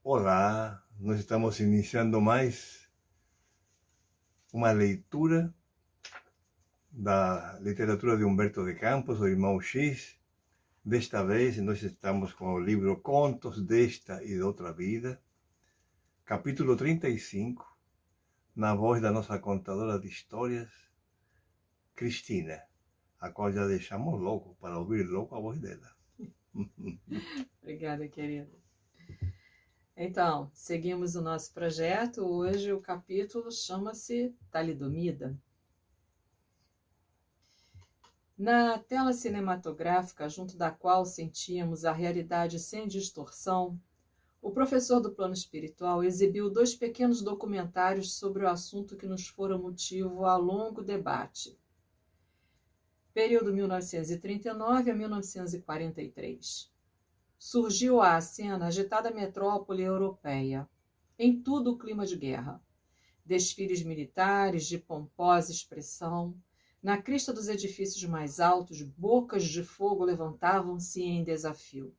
Olá, nós estamos iniciando mais uma leitura da literatura de Humberto de Campos, o Irmão X. Desta vez nós estamos com o livro Contos desta e de outra vida, capítulo 35, na voz da nossa contadora de histórias, Cristina, a qual já deixamos logo para ouvir logo a voz dela. Obrigada, querida. Então, seguimos o nosso projeto. Hoje o capítulo chama-se Talidomida. Na tela cinematográfica, junto da qual sentíamos a realidade sem distorção, o professor do plano espiritual exibiu 2 pequenos documentários sobre o assunto que nos fora motivo a longo debate. Período 1939 a 1943. Surgiu à cena a agitada metrópole europeia, em tudo o clima de guerra. Desfiles militares de pomposa expressão, na crista dos edifícios mais altos, bocas de fogo levantavam-se em desafio.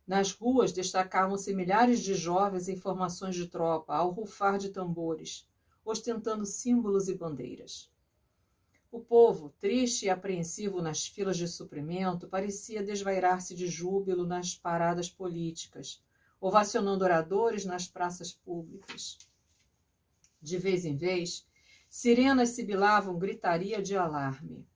Nas ruas destacavam-se milhares de jovens em formações de tropa, ao rufar de tambores, ostentando símbolos e bandeiras. O povo, triste e apreensivo nas filas de suprimento, parecia desvairar-se de júbilo nas paradas políticas, ovacionando oradores nas praças públicas. De vez em vez, sirenas sibilavam gritaria de alarme.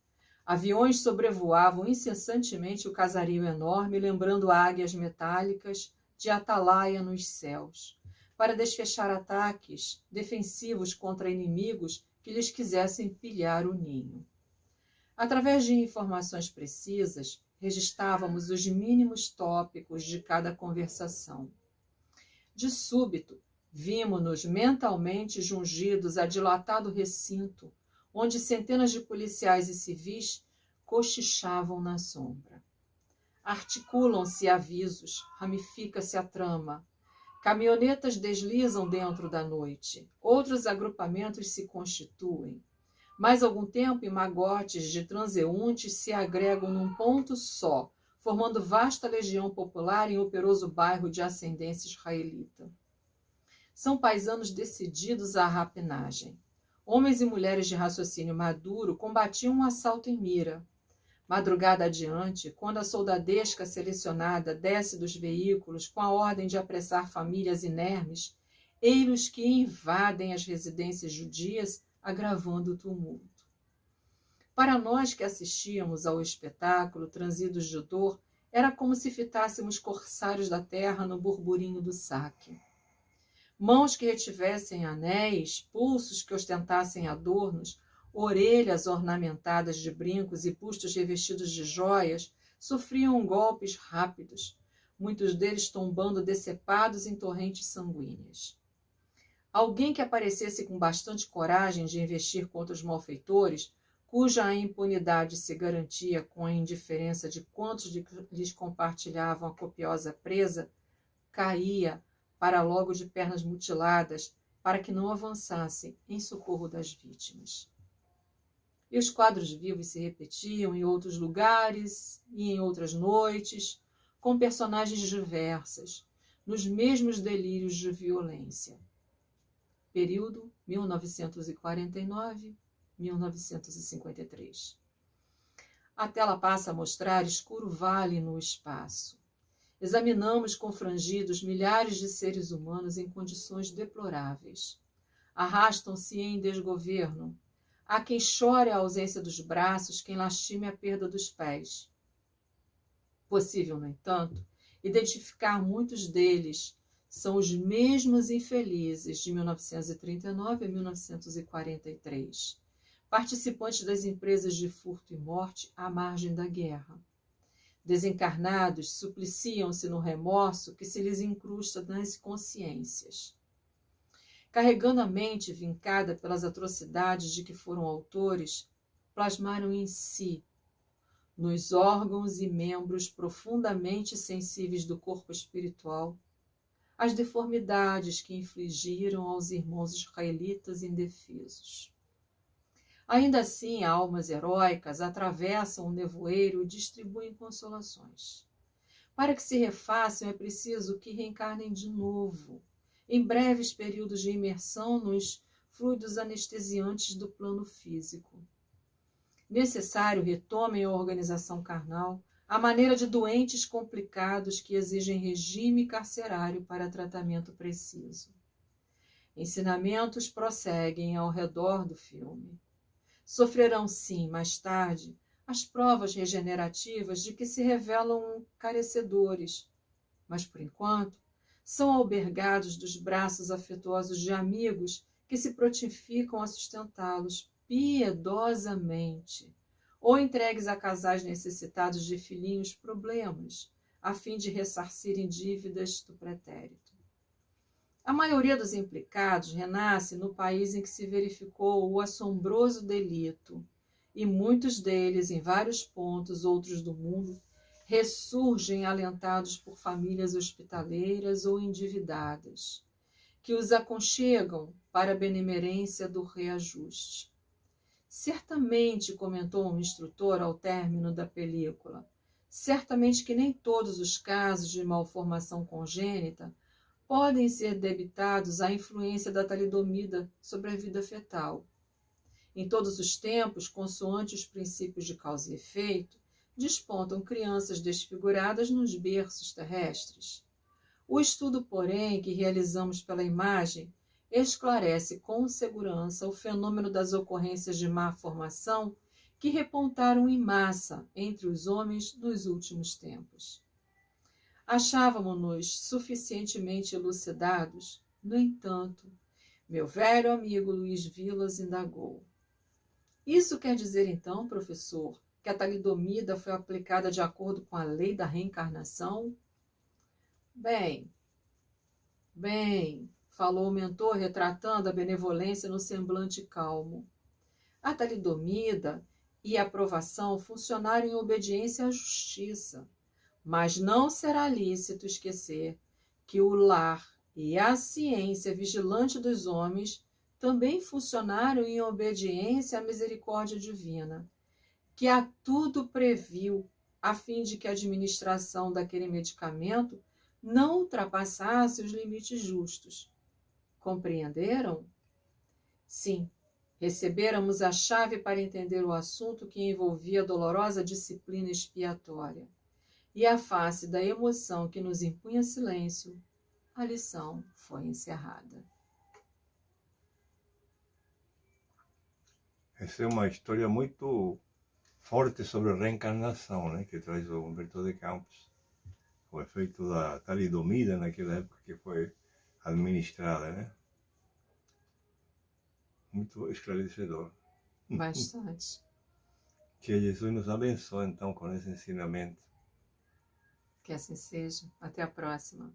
Aviões sobrevoavam incessantemente o casario enorme, lembrando águias metálicas de atalaia nos céus, para desfechar ataques defensivos contra inimigos que lhes quisessem pilhar o ninho. Através de informações precisas, registrávamos os mínimos tópicos de cada conversação. De súbito, vimo-nos mentalmente jungidos a dilatado recinto, onde centenas de policiais e civis cochichavam na sombra. Articulam-se avisos, ramifica-se a trama. Caminhonetas deslizam dentro da noite, outros agrupamentos se constituem. Mais algum tempo e magotes de transeuntes se agregam num ponto só, formando vasta legião popular em operoso bairro de ascendência israelita. São paisanos decididos à rapinagem. Homens e mulheres de raciocínio maduro combatiam um assalto em mira. Madrugada adiante, quando a soldadesca selecionada desce dos veículos com a ordem de apressar famílias inermes, ei-los que invadem as residências judias, agravando o tumulto. Para nós que assistíamos ao espetáculo, transidos de dor, era como se fitássemos corsários da terra no burburinho do saque. Mãos que retivessem anéis, pulsos que ostentassem adornos, orelhas ornamentadas de brincos e bustos revestidos de joias, sofriam golpes rápidos, muitos deles tombando decepados em torrentes sanguíneas. Alguém que aparecesse com bastante coragem de investir contra os malfeitores, cuja impunidade se garantia com a indiferença de quantos lhes compartilhavam a copiosa presa, caía para logo de pernas mutiladas, para que não avançassem em socorro das vítimas. E os quadros vivos se repetiam em outros lugares e em outras noites, com personagens diversas, nos mesmos delírios de violência. Período 1949-1953. A tela passa a mostrar escuro vale no espaço. Examinamos confrangidos milhares de seres humanos em condições deploráveis. Arrastam-se em desgoverno. Há quem chore a ausência dos braços, quem lastime a perda dos pés. Possível, no entanto, identificar muitos deles. São os mesmos infelizes de 1939 a 1943, participantes das empresas de furto e morte à margem da guerra. Desencarnados, supliciam-se no remorso que se lhes incrusta nas consciências. Carregando a mente vincada pelas atrocidades de que foram autores, plasmaram em si, nos órgãos e membros profundamente sensíveis do corpo espiritual, as deformidades que infligiram aos irmãos israelitas indefesos. Ainda assim, almas heróicas atravessam o nevoeiro e distribuem consolações. Para que se refaçam é preciso que reencarnem de novo, em breves períodos de imersão nos fluidos anestesiantes do plano físico. Necessário retomem a organização carnal, à maneira de doentes complicados que exigem regime carcerário para tratamento preciso. Ensinamentos prosseguem ao redor do filme. Sofrerão, sim, mais tarde, as provas regenerativas de que se revelam carecedores, mas, por enquanto, são albergados dos braços afetuosos de amigos que se prontificam a sustentá-los piedosamente, ou entregues a casais necessitados de filhinhos problemas, a fim de ressarcirem dívidas do pretérito. A maioria dos implicados renasce no país em que se verificou o assombroso delito, e muitos deles, em vários pontos outros do mundo, ressurgem alentados por famílias hospitaleiras ou endividadas, que os aconchegam para a benemerência do reajuste. Certamente, comentou um instrutor ao término da película, certamente que nem todos os casos de malformação congênita podem ser debitados à influência da talidomida sobre a vida fetal. Em todos os tempos, consoante os princípios de causa e efeito, despontam crianças desfiguradas nos berços terrestres. O estudo, porém, que realizamos pela imagem, esclarece com segurança o fenômeno das ocorrências de má formação que repontaram em massa entre os homens nos últimos tempos. Achávamos-nos suficientemente elucidados, no entanto, meu velho amigo Luiz Vilas indagou. Isso quer dizer, então, professor, que a talidomida foi aplicada de acordo com a lei da reencarnação? Bem, falou o mentor, retratando a benevolência no semblante calmo. A talidomida e a aprovação funcionaram em obediência à justiça, mas não será lícito esquecer que o lar e a ciência vigilante dos homens também funcionaram em obediência à misericórdia divina, que a tudo previu, a fim de que a administração daquele medicamento não ultrapassasse os limites justos. Compreenderam? Sim, recebêramos a chave para entender o assunto que envolvia a dolorosa disciplina expiatória. E à face da emoção que nos impunha silêncio, a lição foi encerrada. Essa é uma história muito forte sobre reencarnação, né, que traz o Humberto de Campos. O efeito da talidomida naquela época que foi administrada, né? Muito esclarecedor. Bastante. Que Jesus nos abençoe, então, com esse ensinamento. Que assim seja. Até a próxima.